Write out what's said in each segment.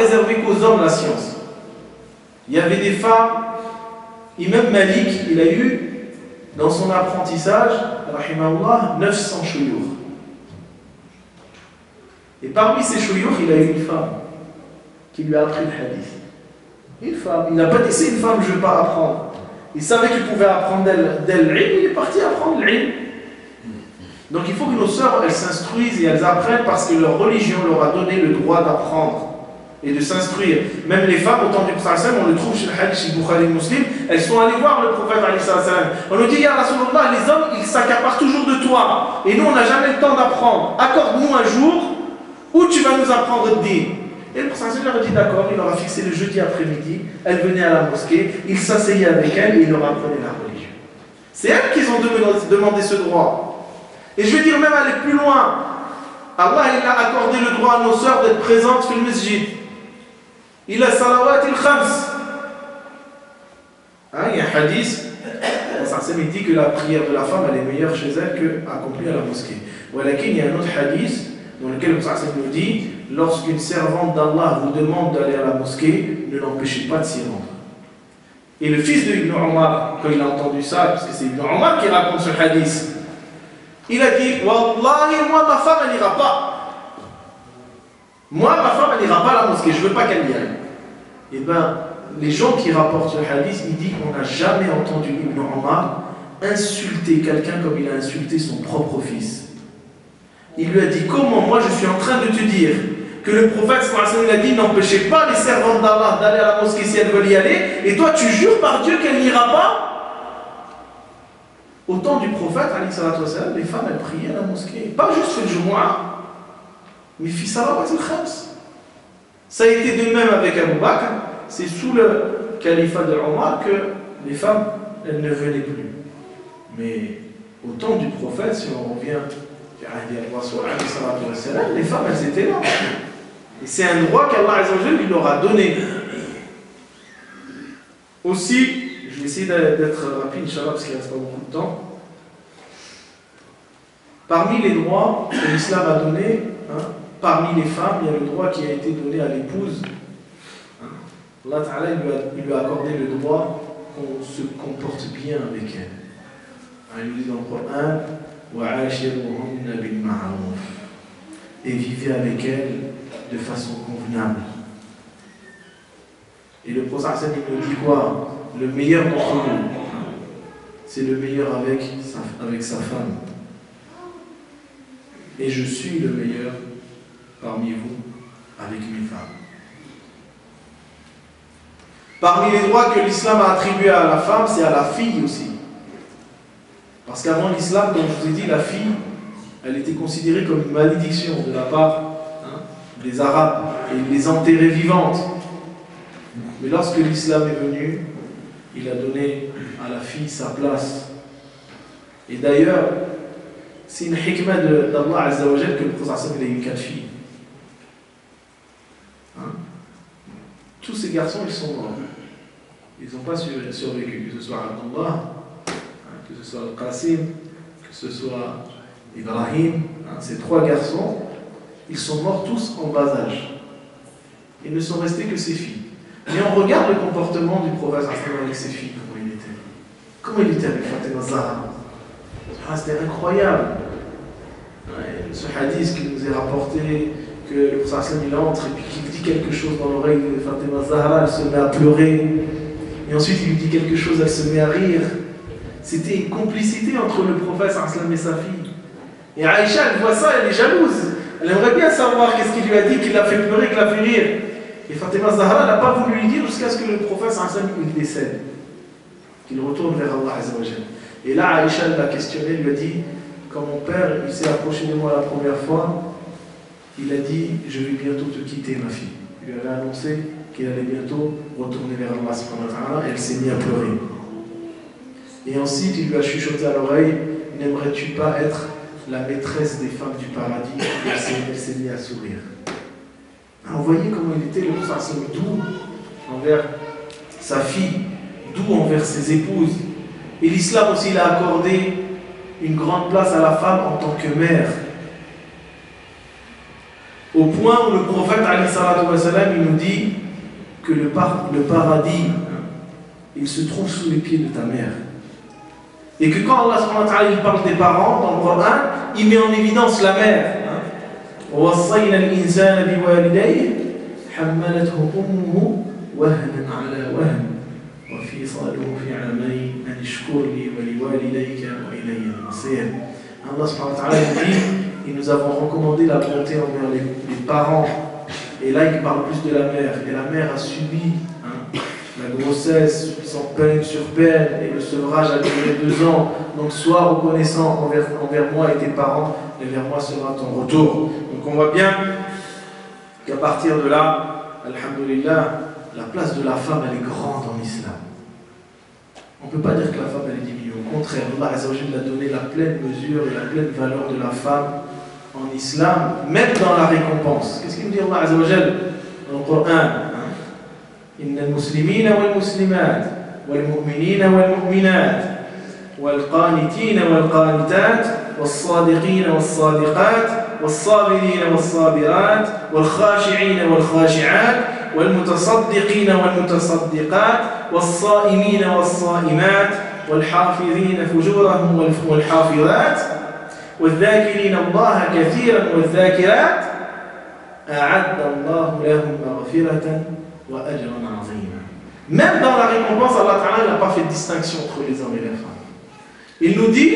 réservé qu'aux hommes la science. Il y avait des femmes, Imam Malik, il a eu dans son apprentissage, rahimahullah, 900 chouyours. Et parmi ces chouyours, il a eu une femme qui lui a appris le hadith. Une femme, il n'a pas dit c'est une femme, je ne veux pas apprendre. Il savait qu'il pouvait apprendre d'elle l'ilm, il est parti apprendre l'ilm. Donc il faut que nos sœurs, elles s'instruisent et elles apprennent parce que leur religion leur a donné le droit d'apprendre et de s'instruire. Même les femmes, au temps du prophète, on le trouve chez le hadith, chez Bukhari Muslim, elles sont allées voir le prophète. On nous dit, Ya Rasulullah, les hommes, ils s'accaparent toujours de toi. Et nous, on n'a jamais le temps d'apprendre. Accorde-nous un jour où tu vas nous apprendre le din. Et le prophète leur a dit d'accord, il leur a fixé le jeudi après-midi, elle venait à la mosquée, il s'asseyait avec elle et il leur apprenait la religion. C'est elles qui ont demandé ce droit. Et je vais dire même aller plus loin. Allah il a accordé le droit à nos sœurs d'être présentes dans le masjid. Il a salawat il-khams. Il y a un hadith, il dit que la prière de la femme elle est meilleure chez elle qu'accomplie à la mosquée. Il y a un autre hadith dans lequel le prophète nous dit lorsqu'une servante d'Allah vous demande d'aller à la mosquée, ne l'empêchez pas de s'y rendre. Et le fils de Ibn Omar, quand il a entendu ça, parce que c'est Ibn Omar qui raconte ce hadith, il a dit Wallahi, moi ma femme elle n'ira pas. Moi ma femme elle n'ira pas à la mosquée, je ne veux pas qu'elle y aille. Et bien, les gens qui rapportent le hadith, ils disent qu'on n'a jamais entendu Ibn Omar insulter quelqu'un comme il a insulté son propre fils. Il lui a dit comment moi je suis en train de te dire que le prophète a dit n'empêchez pas les servantes d'Allah d'aller à la mosquée si elles veulent y aller, et toi tu jures par Dieu qu'elle n'ira pas. Au temps du prophète, les femmes elles priaient à la mosquée, pas juste le Jumu'ah, mais fi salawat al-khams. Ça a été de même avec Abu Bakr, c'est sous le califat de Omar que les femmes elles ne venaient plus. Mais au temps du prophète, si on revient les femmes elles étaient là. Et c'est un droit qu'Allah il leur a donné. Aussi, je vais essayer d'être rapide, Inch'Allah, parce qu'il ne reste pas beaucoup de temps. Parmi les droits que l'islam a donnés, parmi les femmes, il y a le droit qui a été donné à l'épouse. Allah Ta'ala il lui a accordé le droit qu'on se comporte bien avec elle. Il nous dit dans le Coran et vivez avec elle de façon convenable. Et le prophète nous dit quoi? Le meilleur d'entre nous, c'est le meilleur avec sa femme. Et je suis le meilleur parmi vous avec mes femmes. Parmi les droits que l'islam a attribués à la femme, c'est à la fille aussi. Parce qu'avant l'islam, comme je vous ai dit, la fille, elle était considérée comme une malédiction de la part des Arabes, et ils les enterraient vivantes. Mais lorsque l'islam est venu, il a donné à la fille sa place. Et d'ailleurs, c'est une hikmah d'Allah Azza wa Jal que le prophète a eu 4 filles. Tous ces garçons, ils sont morts. Ils n'ont pas survécu, que ce soit Abdullah, que ce soit Al-Qasim, que ce soit Ibrahim, ces 3 garçons, ils sont morts tous en bas âge. Il ne sont restés que ses filles. Mais on regarde le comportement du prophète avec ses filles, comment il était. Comment il était avec Fatima Zahra. C'était incroyable. Ce hadith qui nous est rapporté, que le prophète il entre et puis qu'il dit quelque chose dans l'oreille de Fatima Zahra, elle se met à pleurer. Et ensuite il lui dit quelque chose, elle se met à rire. C'était une complicité entre le prophète et sa fille. Et Aïcha, elle voit ça, elle est jalouse. Elle aimerait bien savoir qu'est-ce qu'il lui a dit, qui l'a fait pleurer, qui l'a fait rire. Et Fatima Zahra n'a pas voulu lui dire jusqu'à ce que le prophète il décède. Qu'il retourne vers Allah Azza wa Jal. Et là, Aïcha l'a questionné, lui a dit, quand mon père il s'est approché de moi la première fois, il a dit, je vais bientôt te quitter, ma fille. Il lui avait annoncé qu'il allait bientôt retourner vers Allah subhanahu wa ta'ala, et elle s'est mise à pleurer. Et ensuite, il lui a chuchoté à l'oreille, n'aimerais-tu pas être la maîtresse des femmes du paradis? Elle s'est mise à sourire. Alors, vous voyez comment il était, le prophète doux envers sa fille, doux envers ses épouses. Et l'islam aussi, il a accordé une grande place à la femme en tant que mère. Au point où le prophète alayhi salatu wa salam, il nous dit que le paradis, il se trouve sous les pieds de ta mère. Et que quand Allah subhanahu wa ta'ala il parle des parents dans le Coran, il met en évidence la mère. وَوَصَّيْنَا الْإِنسَانَ بِوَالِدَيْهِ حَمَّلَتْهُ أُمُّهُ وَهْنًا عَلَى وَهْنٍ وَفِصَالُهُ فِي عَامَيْنِ أَنِ اشْكُرْ لِي وَلِوَالِدَيْكَ وَإِلَيَّ الْمَصِيرُ. Allah subhanahu wa ta'ala dit, et nous avons recommandé la bonté envers les parents. Et là il parle plus de la mère. Et la mère a subi la grossesse sans peine sur peine, et le sevrage a duré 2 ans. Donc sois reconnaissant envers moi et tes parents, et vers moi sera ton retour. Donc on voit bien qu'à partir de là, alhamdulillah, la place de la femme elle est grande en islam. On ne peut pas dire que la femme elle est diminuée. Au contraire, Allah Azza wa Jalla a donné la pleine mesure et la pleine valeur de la femme en islam, même dans la récompense. Qu'est-ce qu'il nous dit Allah Azza wa Jalla dans le Coran? إن المسلمين والمسلمات والمؤمنين والمؤمنات والقانتين والقانتات والصادقين والصادقات والصابرين والصابرات والخاشعين والخاشعات والمتصدقين والمتصدقات والصائمين والصائمات والحافظين فجورهم والحافظات والذاكرين الله كثيرا والذاكرات أعد الله لهم مغفرة. Même dans la récompense, Allah Ta'ala n'a pas fait de distinction entre les hommes et les femmes. Il nous dit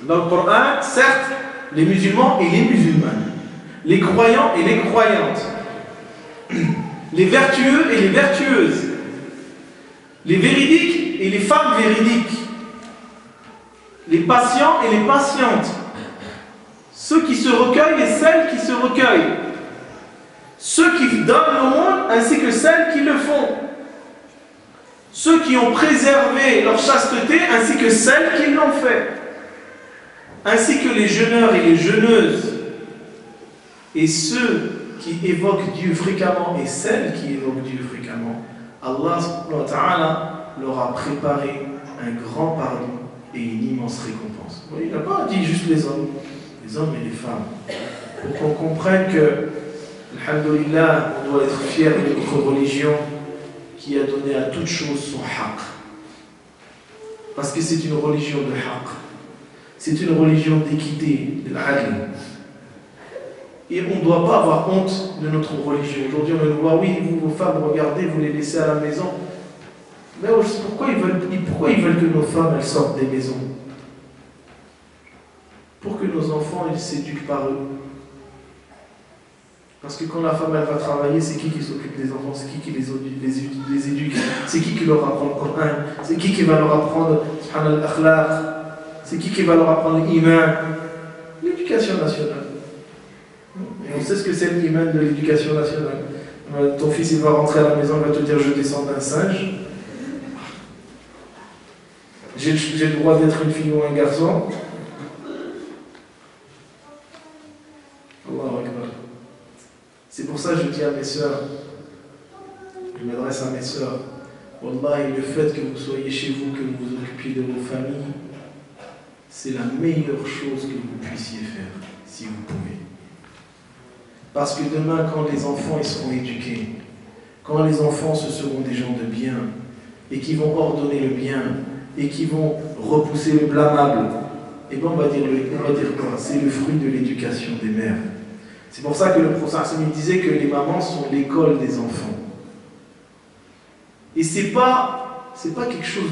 dans le Coran, certes, les musulmans et les musulmanes, les croyants et les croyantes, les vertueux et les vertueuses, les véridiques et les femmes véridiques, les patients et les patientes, ceux qui se recueillent et celles qui se recueillent, ceux qui donnent au monde ainsi que celles qui le font, ceux qui ont préservé leur chasteté ainsi que celles qui l'ont fait, ainsi que les jeûneurs et les jeûneuses, et ceux qui évoquent Dieu fréquemment et celles qui évoquent Dieu fréquemment. Allah subhanahu wa ta'ala leur a préparé un grand pardon et une immense récompense. Il n'a pas dit juste les hommes et les femmes, pour qu'on comprenne que alhamdulillah, on doit être fier de notre religion qui a donné à toute chose son haqq. Parce que c'est une religion de haqq. C'est une religion d'équité, de l'adl. Et on ne doit pas avoir honte de notre religion. Aujourd'hui, on nous voit, oui, vous, vos femmes, regardez, vous les laissez à la maison. Mais pourquoi ils veulent que nos femmes elles sortent des maisons? Pour que nos enfants ils s'éduquent par eux. Parce que quand la femme elle va travailler, c'est qui s'occupe des enfants? C'est qui les éduque? C'est qui leur apprend le Coran? C'est qui va leur apprendre al-akhlaq? C'est qui va leur apprendre l'iman? L'éducation nationale. Et on sait ce que c'est l'iman de l'éducation nationale. Ton fils il va rentrer à la maison, il va te dire je descends d'un singe. J'ai le droit d'être une fille ou un garçon. Allahu Akbar. C'est pour ça que je dis à mes sœurs, je m'adresse à mes sœurs, Wallahi, le fait que vous soyez chez vous, que vous vous occupiez de vos familles, c'est la meilleure chose que vous puissiez faire, si vous pouvez. Parce que demain, quand les enfants ils seront éduqués, quand les enfants ce seront des gens de bien, et qui vont ordonner le bien, et qui vont repousser le blâmable, et bien on va dire quoi? C'est le fruit de l'éducation des mères. C'est pour ça que le prophète disait que les mamans sont l'école des enfants. Et c'est pas quelque chose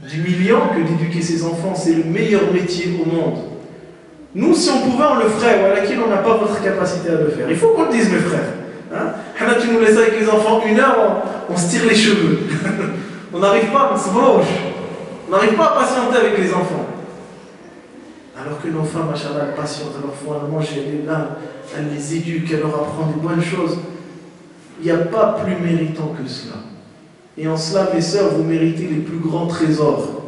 d'humiliant que d'éduquer ses enfants, c'est le meilleur métier au monde. Nous, si on pouvait, on le ferait, voilà, on n'a pas votre capacité à le faire. Il faut qu'on le dise, mes frères. Hein? Tu nous laisses avec les enfants 1 heure, on se tire les cheveux. On n'arrive pas, on n'arrive pas à patienter avec les enfants. Alors que nos femmes, machallah, elles patientent, elles leur font à manger, elles les lavent, elles les éduquent, elles leur apprennent des bonnes choses. Il n'y a pas plus méritant que cela. Et en cela, mes sœurs, vous méritez les plus grands trésors.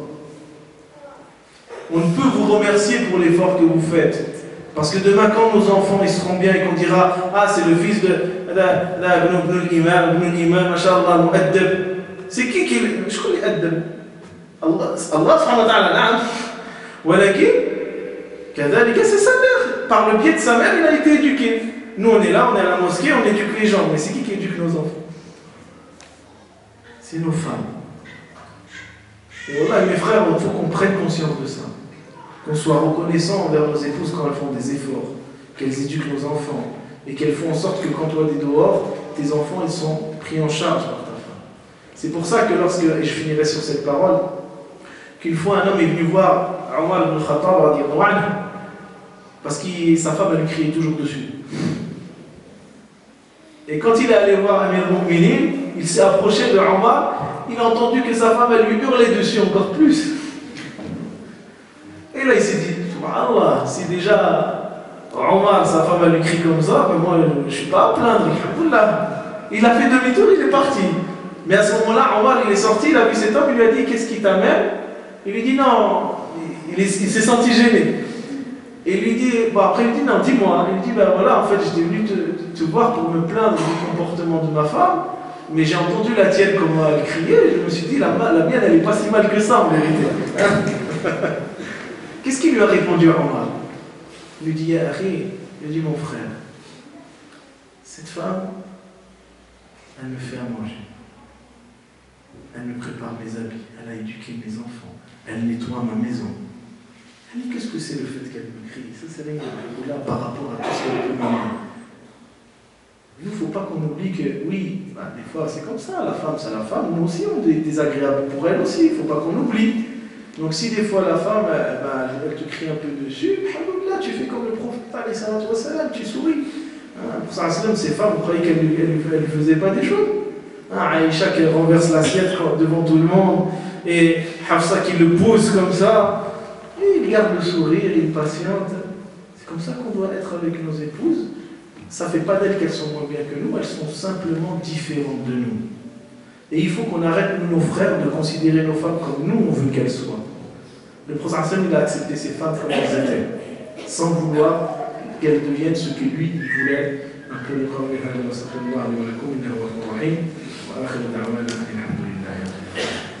On ne peut vous remercier pour l'effort que vous faites. Parce que demain, quand nos enfants ils seront bien et qu'on dira ah, c'est le fils de l'imam, machallah, mu'addab. C'est qui je connais Addab. Allah subhanahu wa ta'ala, na'am. Walakin, kadhalika, c'est sa mère. par le biais de sa mère, il a été éduqué. Nous, on est là, on est à la mosquée, on éduque les gens. Mais c'est qui éduque nos enfants? C'est nos femmes. Et voilà, mes frères, il faut qu'on prenne conscience de ça. Qu'on soit reconnaissant envers nos épouses quand elles font des efforts, qu'elles éduquent nos enfants, et qu'elles font en sorte que quand toi tu es dehors, tes enfants ils sont pris en charge par ta femme. C'est pour ça que lorsque, et je finirai sur cette parole, qu'une fois un homme est venu voir Omar ibn Khattab, parce que sa femme elle lui criait toujours dessus. Et quand il est allé voir Amir al-Mu'minin, il s'est approché de Omar, il a entendu que sa femme elle lui hurlait dessus encore plus. Et là il s'est dit, Subhanallah, si déjà Omar, sa femme elle lui crie comme ça, mais moi je ne suis pas à plaindre, il a fait demi-tour, il est parti. Mais à ce moment-là, Omar il est sorti, il a vu cet homme, il lui a dit, qu'est-ce qui t'amène? Il lui dit non, il s'est senti gêné. Et il lui dit, bon après il dit non, dis-moi. Il dit, ben voilà, en fait j'étais venu te voir pour me plaindre du comportement de ma femme, mais j'ai entendu la tienne comment elle criait, et je me suis dit, la mienne elle n'est pas si mal que ça en vérité. Qu'est-ce qu'il lui a répondu à Omar? Il lui dit, il lui dit, mon frère, cette femme, elle me fait à manger. Elle me prépare mes habits, elle a éduqué mes enfants, elle nettoie ma maison. Elle dit, qu'est-ce que c'est le fait qu'elle me crie? Ça, c'est rien là par rapport à tout ce qu'elle peut m'amener. Il ne faut pas qu'on oublie que, oui, des fois c'est comme ça, la femme c'est la femme, nous aussi on est désagréable pour elle aussi, il ne faut pas qu'on oublie. Donc si des fois la femme, elle te crie un peu dessus, là tu fais comme le prophète, tu souris. Pour ça, ces femmes, vous croyez qu'elles ne faisaient pas des choses? Aïcha qui renverse l'assiette devant tout le monde, et Hafsa qui le pousse comme ça, et il garde le sourire, il patiente. C'est comme ça qu'on doit être avec nos épouses. Ça ne fait pas d'elles qu'elles sont moins bien que nous, elles sont simplement différentes de nous. Et il faut qu'on arrête, nous, nos frères, de considérer nos femmes comme nous, on veut qu'elles soient. Le prophète, il a accepté ces femmes comme elles étaient, sans vouloir qu'elles deviennent ce que lui, il voulait. Un peu le premier وآخر دعوانا الحمد لله.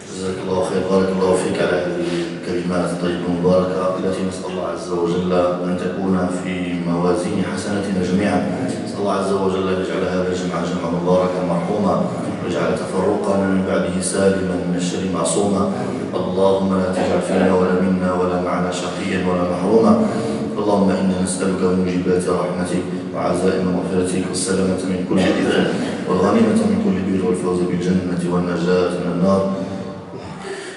جزاك الله خير، بارك الله فيك على هذه الكلمات الطيبة المباركة التي نسأل الله عز وجل أن تكون في موازين حسناتنا جميعا. نسأل الله عز وجل أن يجعل هذا الجمع جمعا مباركا مرحوما، ويجعل تفرقنا من بعده سالما من الشر معصوما. اللهم لا تجعل فينا ولا منا ولا معنا شقيا ولا محروما. اللهم إنا نسألك من موجبات رحمتك وعزائم مغفرتك والسلامة من كل إثم والغنيمة من كل بر والفوز بالجنة والنجاة من النار.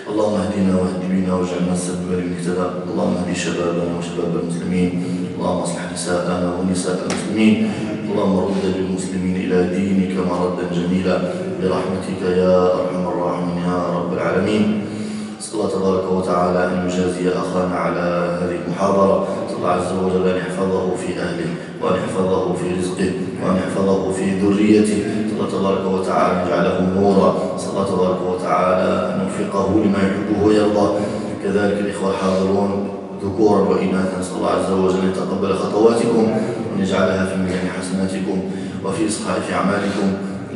اللهم اهدنا واهد بنا واجعلنا السبب لمن اهتدى. اللهم اهد شبابنا وشباب المسلمين. اللهم اصلح نساءنا ونساء المسلمين. اللهم رد بالمسلمين إلى دينك مردا جميلا برحمتك يا أرحم الراحمين يا رب العالمين. نسأل الله تبارك وتعالى أن يجازي أخانا على هذه المحاضرة. نسأل الله عز وجل أن يحفظه في أهله وأن يحفظه في رزقه وأن يحفظه في ذريته. نسأل الله تبارك وتعالى أن يجعله نورا. نسأل الله تبارك وتعالى أن يوفقه لما يحبه ويرضى. كذلك الإخوة الحاضرون ذكورا وإناثا، نسأل الله عز وجل أن يتقبل خطواتكم وأن يجعلها في ميزان حسناتكم وفي صحائف أعمالكم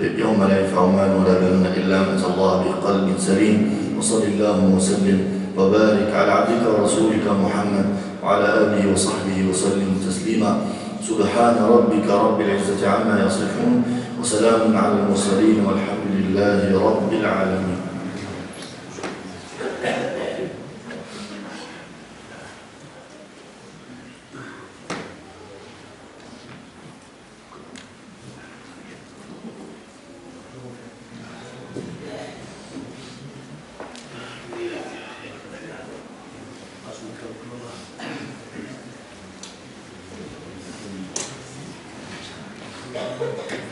يوم لا ينفع مال ولا بنون إلا من أتى الله بقلب سليم. وصل اللهم وسلم وبارك على عبدك ورسولك محمد وعلى آله وصحبه وسلم تسليما. سبحان ربك رب العزة عما يصفون وسلام على المرسلين والحمد لله رب العالمين. Thank you.